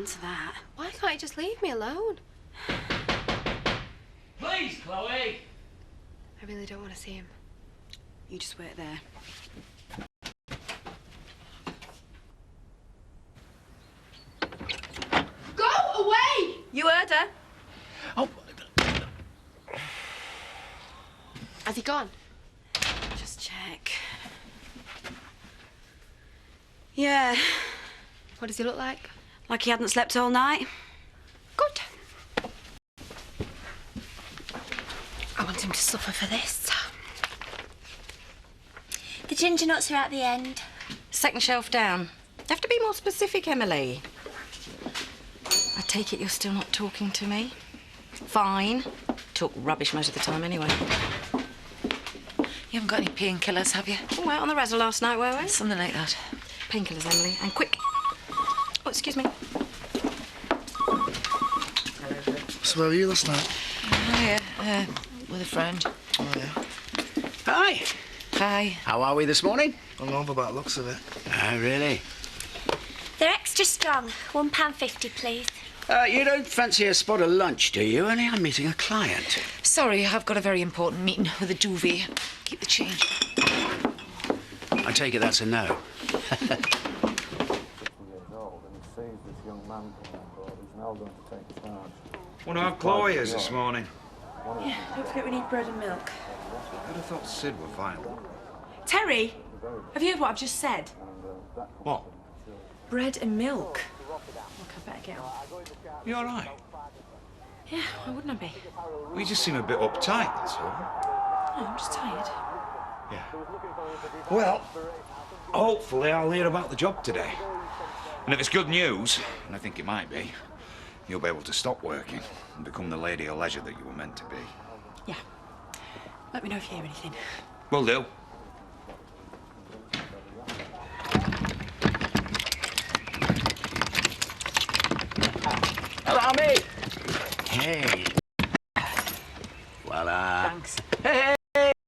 answer that. Why can't you just leave me alone? Please, Chloe! I really don't want to see him. You just wait there. Go away! You heard her. Oh. Has he gone? Just check. Yeah. What does he look like? Like he hadn't slept all night. Good. I want him to suffer for this. The ginger nuts are at the end. Second shelf down. You have to be more specific, Emily. I take it you're still not talking to me? Fine. Talk rubbish most of the time anyway. You haven't got any painkillers, have you? Oh, out on the razzle last night, were we? Something like that. Painkillers, Emily, and quick. Oh, excuse me. So where were you last night? Oh, yeah, with a friend. Oh, yeah. Hi. Hi. How are we this morning? Hungover by the looks of it. Oh, really? They're extra strong. £1.50, please. You don't fancy a spot of lunch, do you? Only I'm meeting a client. Sorry, I've got a very important meeting with a duvet. Keep the change. I take it that's a no. Wonder how Chloe is this morning. Yeah, don't forget we need bread and milk. I'd have thought Sid were violent. Terry, have you heard what I've just said? What? Bread and milk. Look, I better get on. You all right? Yeah, why wouldn't I be? We just seem a bit uptight, that's all. No, I'm just tired. Yeah. Well, hopefully I'll hear about the job today. And if it's good news, and I think it might be, you'll be able to stop working and become the lady of leisure that you were meant to be. Yeah. Let me know if you hear anything. Will do. Hello, me. Hey. Voila. Thanks.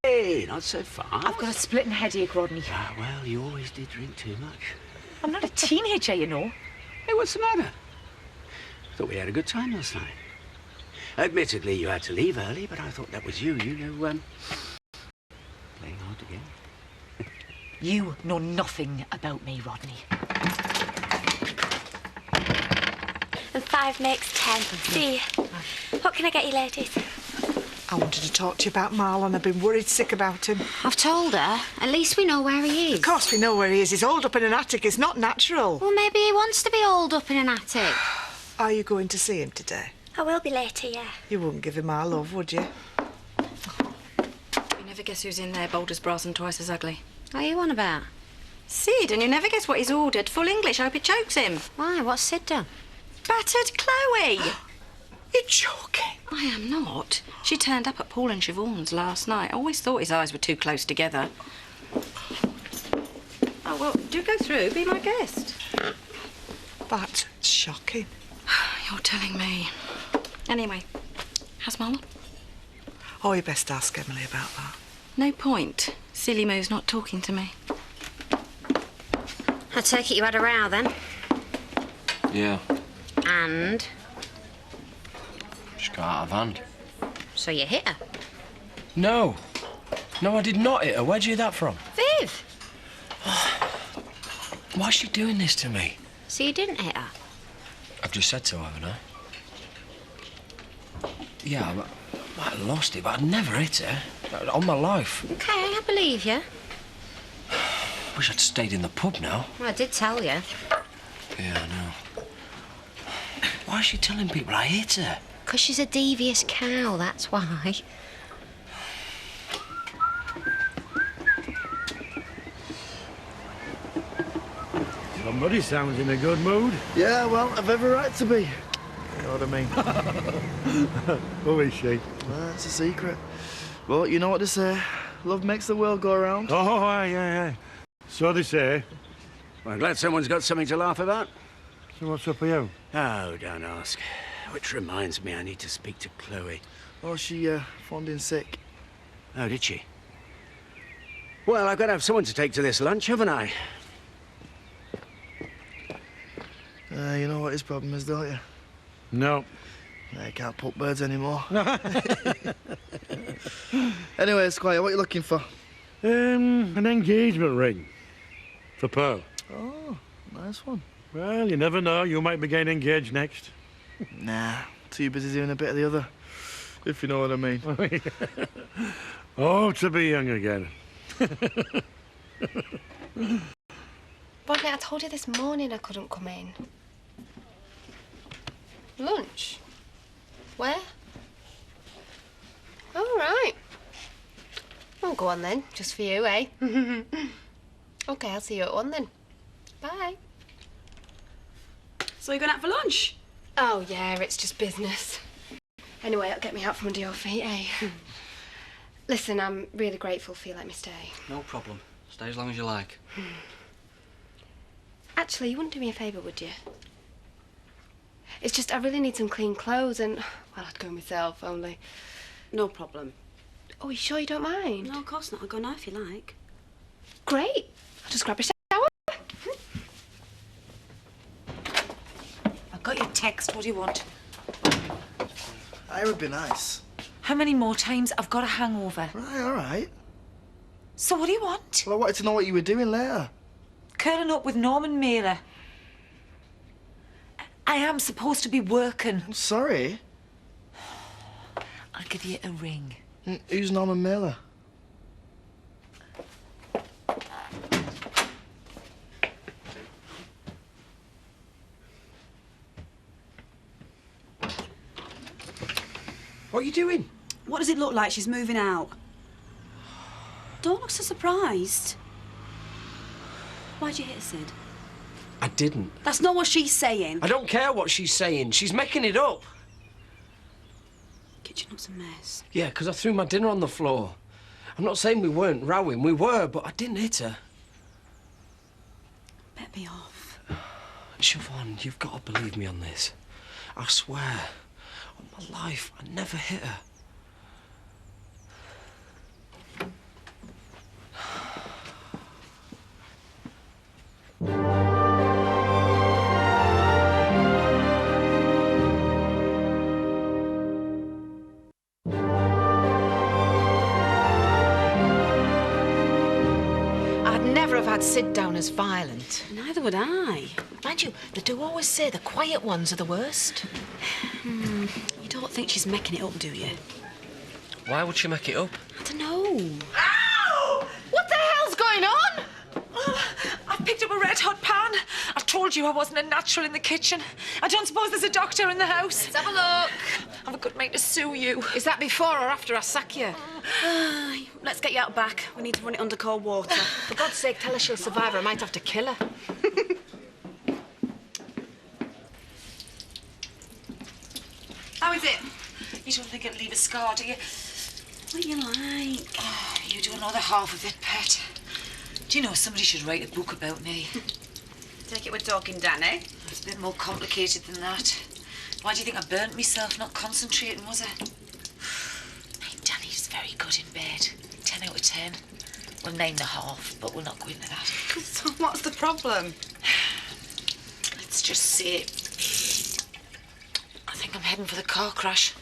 Hey, not so fast. I've got a splitting headache, Rodney. Ah, well, you always did drink too much. I'm not a teenager, you know. Hey, what's the matter? Thought we had a good time last night. Admittedly, you had to leave early, but I thought that was you. You know, playing hard to get. You know nothing about me, Rodney. And 5 makes 10. See, what can I get you, ladies? I wanted to talk to you about Marlon. I've been worried sick about him. I've told her. At least we know where he is. Of course we know where he is. He's holed up in an attic. It's not natural. Well, maybe he wants to be holed up in an attic. Are you going to see him today? I will be later, yeah. You wouldn't give him our love, would you? You never guess who's in there, bold as brass and twice as ugly. What are you on about? Sid, and you never guess what he's ordered. Full English, I hope it chokes him. Why? What's Sid done? Battered Chloe! You're joking. I am not. She turned up at Paul and Siobhan's last night. I always thought his eyes were too close together. Oh, well, do go through. Be my guest. That's shocking. You're telling me. Anyway, how's Marlon? Oh, you best ask Emily about that. No point. Silly Moo's not talking to me. I take it you had a row then? Yeah. And? She got out of hand. So you hit her? No. No, I did not hit her. Where'd you hear that from? Viv! Why's she doing this to me? So you didn't hit her? I've just said so, haven't I? Yeah, I might have lost it, but I'd never hit her. On my life. OK, I believe you. Wish I'd stayed in the pub now. Well, I did tell you. Yeah, I know. Why is she telling people I hit her? 'Cause she's a devious cow, that's why. Somebody sounds in a good mood. Yeah, well, I've every right to be. You know what I mean? Who is she? Well, it's a secret. But you know what they say. Love makes the world go round. Oh, yeah. So they say. Well, I'm glad someone's got something to laugh about. So what's up with you? Oh, don't ask. Which reminds me, I need to speak to Chloe. Oh, she phoned in sick. Oh, did she? Well, I've got to have someone to take to this lunch, haven't I? You know what his problem is, don't you? No. No, you can't put birds anymore. Anyway, Squire, what are you looking for? An engagement ring. For Pearl. Oh, nice one. Well, you never know. You might be getting engaged next. Nah, too busy doing a bit of the other, if you know what I mean. Oh, to be young again. Bonnie, I told you this morning I couldn't come in. Lunch? Where? Oh, right. Well, go on then. Just for you, eh? OK, I'll see you at 1 then. Bye. So you're going out for lunch? Oh, yeah, it's just business. Anyway, it'll get me out from under your feet, eh? Listen, I'm really grateful for you letting me stay. No problem. Stay as long as you like. Actually, you wouldn't do me a favour, would you? It's just I really need some clean clothes and, well, I'd go myself, only... No problem. Oh, you sure you don't mind? No, of course not. I'll go now if you like. Great. I'll just grab a shower. I've got your text. What do you want? I would be nice. How many more times? I've got a hangover. Right, all right. So what do you want? Well, I wanted to know what you were doing later. Curling up with Norman Mailer. I am supposed to be working. I'm sorry. I'll give you a ring. Who's Norman Mailer? What are you doing? What does it look like she's moving out? Don't look so surprised. Why'd you hit her, Sid? I didn't. That's not what she's saying. I don't care what she's saying. She's making it up. Kitchen looks a mess. Yeah, because I threw my dinner on the floor. I'm not saying we weren't rowing. We were, but I didn't hit her. Better be off. Siobhan, you've got to believe me on this. I swear, on my life, I never hit her. Had Sid down as violent. Neither would I. Mind you, they do always say the quiet ones are the worst. You don't think she's making it up, do you? Why would she make it up? I don't know. Ow! What the hell's going on? Oh, I've picked up a red-hot pan. I told you I wasn't a natural in the kitchen. I don't suppose there's a doctor in the house. Let's have a look. I've a good mind to sue you. Is that before or after I sack you? Let's get you out back. We need to run it under cold water. For God's sake, tell her she'll survive or I might have to kill her. How is it? You don't think it'll leave a scar, do you? What do you like? Oh, you don't know the half of it, Pet. Do you know, somebody should write a book about me. Take it we're talking, Danny. It's a bit more complicated than that. Why do you think I burnt myself not concentrating, was I? Hey, Danny's very good in bed. 10 out of 10. Well, 9.5, but we'll not go into that. So what's the problem? Let's just say I think I'm heading for the car crash.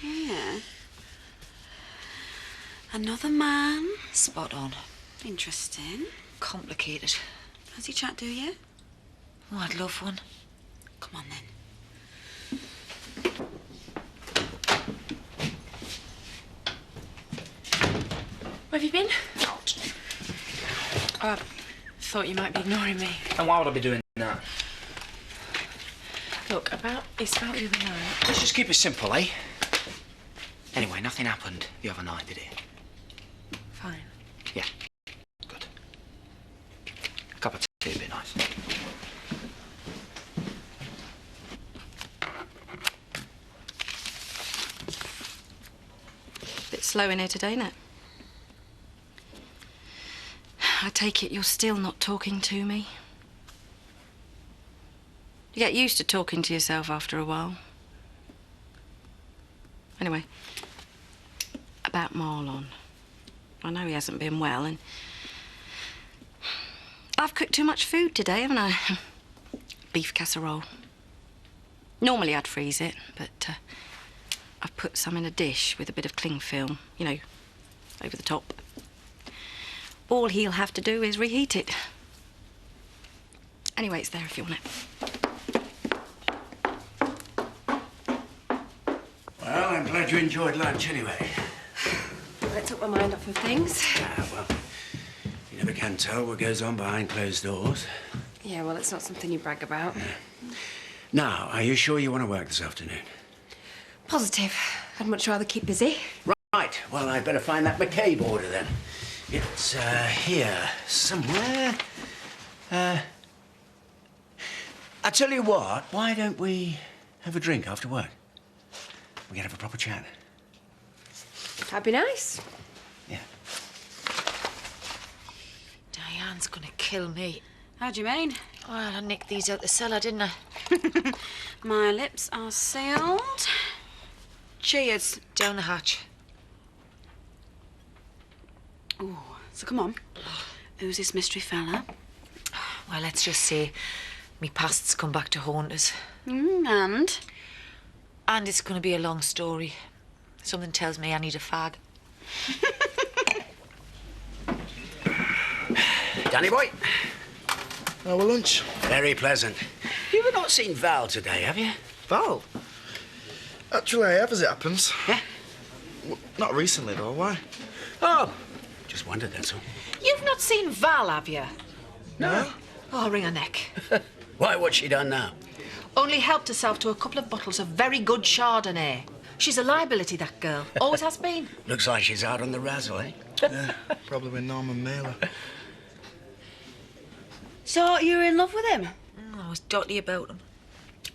Yeah. Another man. Spot on. Interesting. Complicated. Has he chat to you? Oh, I'd love one. Come on, then. Where have you been? Out. I thought you might be ignoring me. And why would I be doing that? Look, it's about the other night. Let's just keep it simple, eh? Anyway, nothing happened the other night, did it? Fine. Yeah. Good. A cup of tea would be nice. Bit slow in here today, isn't it? I take it you're still not talking to me. You get used to talking to yourself after a while. Anyway, about Marlon. I know he hasn't been well, and I've cooked too much food today, haven't I? beef casserole. Normally I'd freeze it, but I've put some in a dish with a bit of cling film, you know, over the top. All he'll have to do is reheat it. Anyway, it's there if you want it. Well, I'm glad you enjoyed lunch anyway. Well, it took my mind off of things. Well, you never can tell what goes on behind closed doors. Yeah, well, it's not something you brag about. Now, are you sure you want to work this afternoon? Positive. I'd much rather keep busy. Right. Well, I'd better find that McCabe order then. It's here somewhere. I tell you what, why don't we have a drink after work? We can have a proper chat. That'd be nice. Yeah. Diane's gonna kill me. How do you mean? Well, I nicked these out the cellar, didn't I? My lips are sealed. Cheers. Down the hatch. Ooh, so come on. Who's this mystery fella? Well, let's just say me past's come back to haunt us. And? And it's going to be a long story. Something tells me I need a fag. Danny boy. Our lunch. Very pleasant. You've not seen Val today, have you? Val? Actually, I have, as it happens. Yeah? Not recently, though. Why? Oh, just wondered, that's all. You've not seen Val, have you? No. Oh, wring her neck. Why, what's she done now? Only helped herself to a couple of bottles of very good Chardonnay. She's a liability, that girl. Always has been. Looks like she's out on the razzle, eh? Yeah, probably with Norman Mailer. So, you were in love with him? I was dotty about him.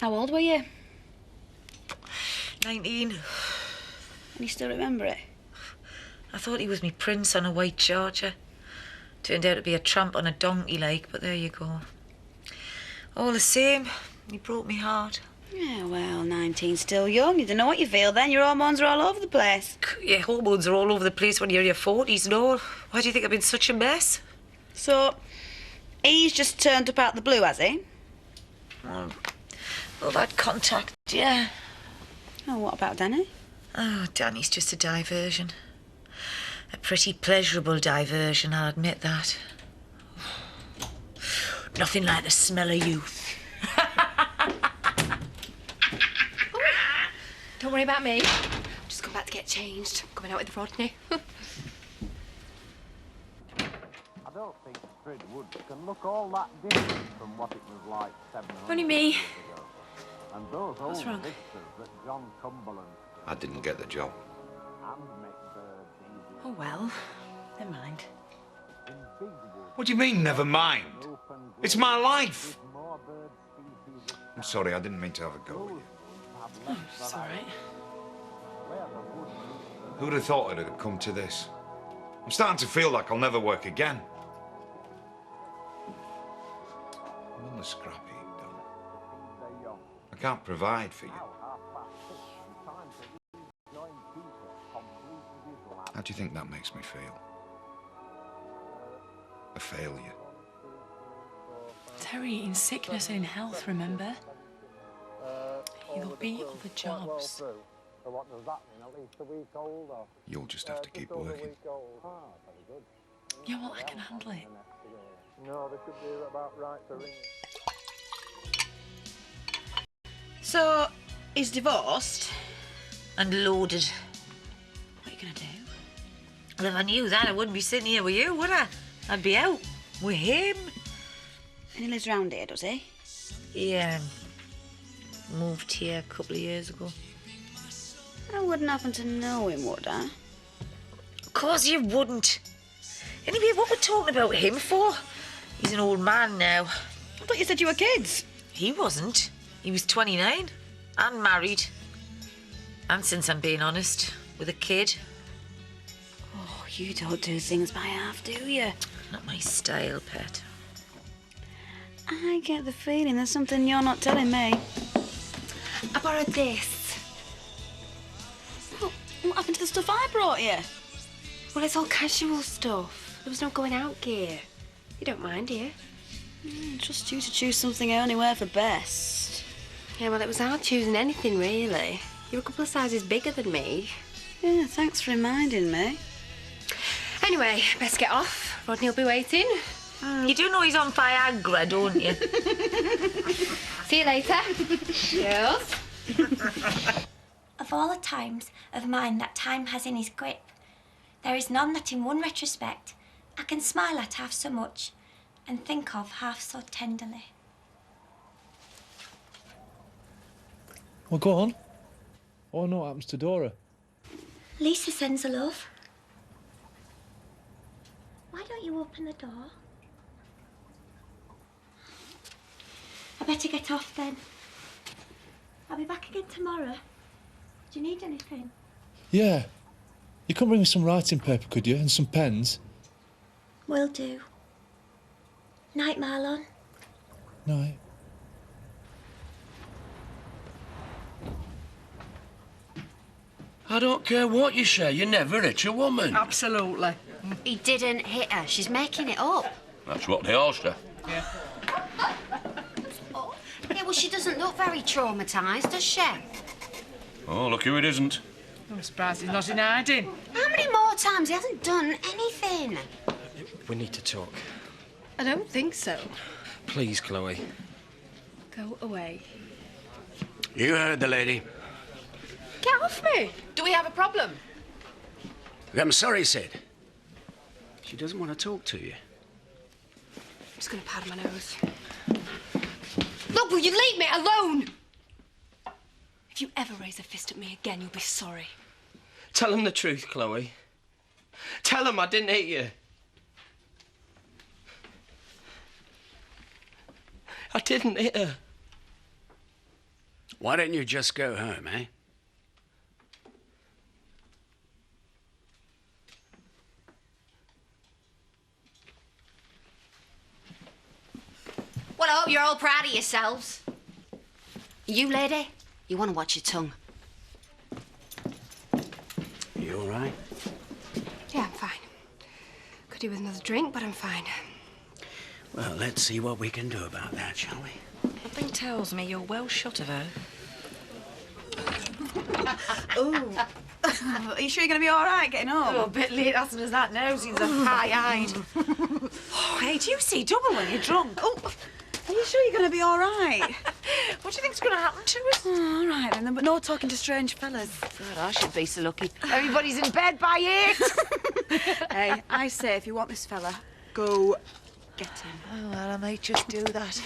How old were you? 19. And you still remember it? I thought he was me prince on a white charger. Turned out to be a tramp on a donkey, like, but there you go. All the same, he broke me heart. Yeah, well, 19's still young. You don't know what you feel then. Your hormones are all over the place. Yeah, hormones are all over the place when you're in your 40s and all. Why do you think I've been such a mess? So, he's just turned up out the blue, has he? Well, that contact, yeah. Oh, what about Danny? Oh, Danny's just a diversion. A pretty pleasurable diversion, I'll admit that. Nothing like the smell of youth. Don't worry about me. I've just come back to get changed. I'm coming out with the Rodney. I don't think Frid Wood can look all that different from what it was like 700 Only me. years ago. And those What's old wrong? vistas that John Cumberland I didn't get the job. and McBird Oh, well. Never mind. in big wood, What do you mean, never mind? open It's my life. with more bird species of I'm sorry, I didn't mean to have a go with you. It's all right. where the wood meets the Who'd have thought it had come to this? I'm starting to feel like I'll never work again. I'm on the scrap heap, Don. they're young. I can't provide for you. Now 6:30 and time to rejoin Peter, complete with his lab. How do you think that makes me feel? A failure. Terry in sickness and in health, remember? He'll be other jobs. So what does that mean? At least a week old or? You'll just have to keep working. Week old. Ah, very good. Yeah, well, I can handle it. No, they should be about right for ringing. So, he's divorced? And loaded. What are you going to do? Well, if I knew that, I wouldn't be sitting here with you, would I? I'd be out with him. And he lives round here, does he? Yeah. Moved here a couple of years ago. I wouldn't happen to know him, would I? Of course you wouldn't. Anyway, what we're talking about him for? He's an old man now. I thought you said you were kids. He wasn't. He was 29 and married. And since I'm being honest, with a kid. Oh, you don't do things by half, do you? Not my style, pet. I get the feeling there's something you're not telling me. I borrowed this. Oh, what happened to the stuff I brought you? Well, it's all casual stuff. There was no going out gear. You don't mind, do you? Trust you to choose something I only wear for best. Yeah, well, it was hard choosing anything, really. You're a couple of sizes bigger than me. Yeah, thanks for reminding me. Anyway, best get off. Rodney will be waiting. You do know he's on Viagra, don't you? See you later. Cheers. Of all the times of mine that time has in his grip, there is none that in one retrospect I can smile at half so much and think of half so tenderly. Well, go on. I want to know what happens to Dora. Lisa sends a love. Why don't you open the door? I better get off then. I'll be back again tomorrow. Do you need anything? Yeah. You could bring me some writing paper, could you? And some pens? Will do. Night, Marlon. Night. I don't care what you say, you never hit a woman. Absolutely. He didn't hit her. She's making it up. That's what they all say. Yeah, well, she doesn't look very traumatised, does she? Oh, look who it isn't. I'm surprised he's not in hiding. How many more times? He hasn't done anything. We need to talk. I don't think so. Please, Chloe. Go away. You heard the lady. Get off me. Do we have a problem? I'm sorry, Sid. She doesn't want to talk to you. I'm just going to pad my nose. Look, will you leave me alone? If you ever raise a fist at me again, you'll be sorry. Tell him the truth, Chloe. Tell him I didn't hit you. I didn't hit her. Why don't you just go home, eh? Well, I hope you're all proud of yourselves. You, lady, you want to watch your tongue. You all right? Yeah, I'm fine. Could do with another drink, but I'm fine. Well, let's see what we can do about that, shall we? Something tells me you're well shot of her. Ooh. Are you sure you're going to be all right getting home? Oh, a bit late asking us that now, seems a high-eyed. Oh, hey, do you see double when you're drunk? Oh, are you sure you're going to be all right? What do you think's going to happen to us? Oh, all right, then, but no talking to strange fellas. God, I should be so lucky. Everybody's in bed by 8. Hey, I say if you want this fella, go get him. Oh, well, I might just do that.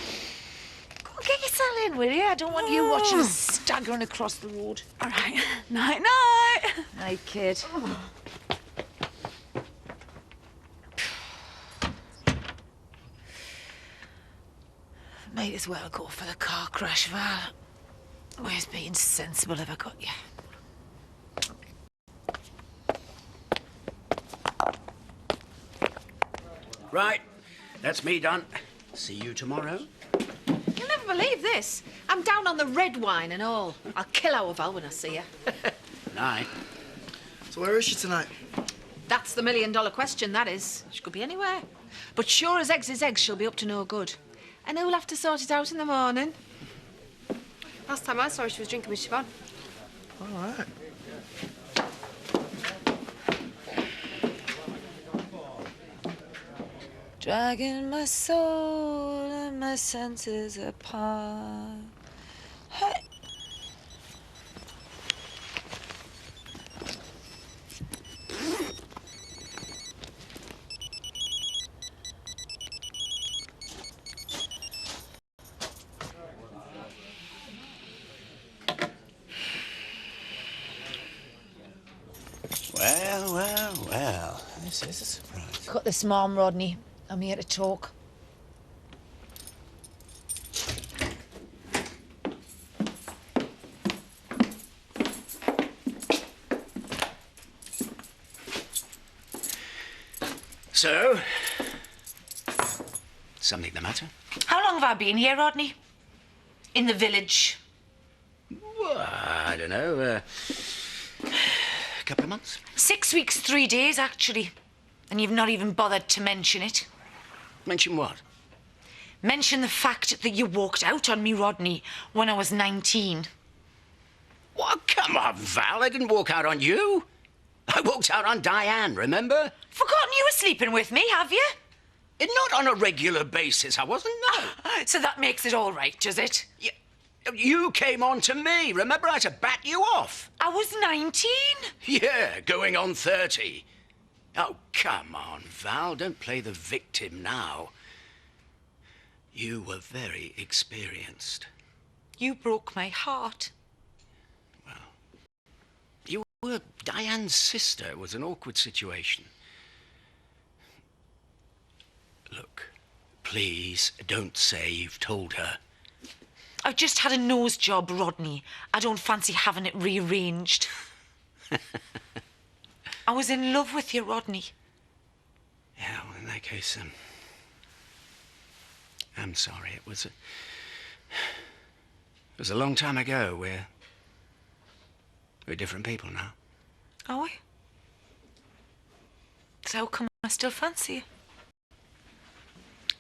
Go on, get yourself in, will you? I don't want you watching us staggering across the road. All right. Night-night. Night, kid. Might as well go for the car crash, Val. Where's being sensible ever got you? Right, that's me done. See you tomorrow. You'll never believe this. I'm down on the red wine and all. I'll kill our Val when I see her. Night. So where is she tonight? That's the million-dollar question, that is. She could be anywhere. But sure as eggs is eggs, she'll be up to no good. And who'll have to sort it out in the morning? Last time I saw her, she was drinking with Siobhan. All right. Dragging my soul and my senses apart. Hey. Well, this is a surprise. Cut this, Mom, Rodney. I'm here to talk. So, something the matter? How long have I been here, Rodney? In the village? Well, I don't know, a couple of months. 6 weeks, 3 days, actually. And you've not even bothered to mention it. Mention what? Mention the fact that you walked out on me, Rodney, when I was 19. What? Come on, Val. I didn't walk out on you. I walked out on Diane, remember? Forgotten you were sleeping with me, have you? Not on a regular basis, I wasn't, no. So that makes it all right, does it? You came on to me. Remember, I had to bat you off. I was 19. Yeah, going on 30. Oh, come on, Val. Don't play the victim now. You were very experienced. You broke my heart. You were Diane's sister. It was an awkward situation. Look, please don't say you've told her. I've just had a nose job, Rodney. I don't fancy having it rearranged. I was in love with you, Rodney. Yeah, well, in that case, I'm sorry. It was a long time ago. We're different people now. Are we? So how come I still fancy you?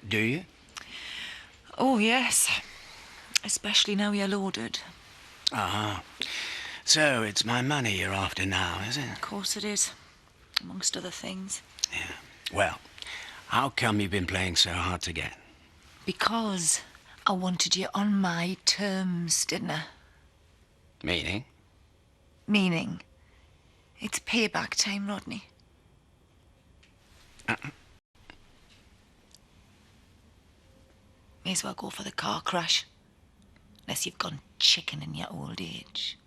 Do you? Oh, yes. Especially now you're loaded. Ah. So it's my money you're after now, is it? Of course it is. Amongst other things. Yeah. Well, how come you've been playing so hard to get? Because I wanted you on my terms, didn't I? Meaning? Meaning, it's payback time, Rodney. May as well go for the car crash. Unless you've gone chicken in your old age.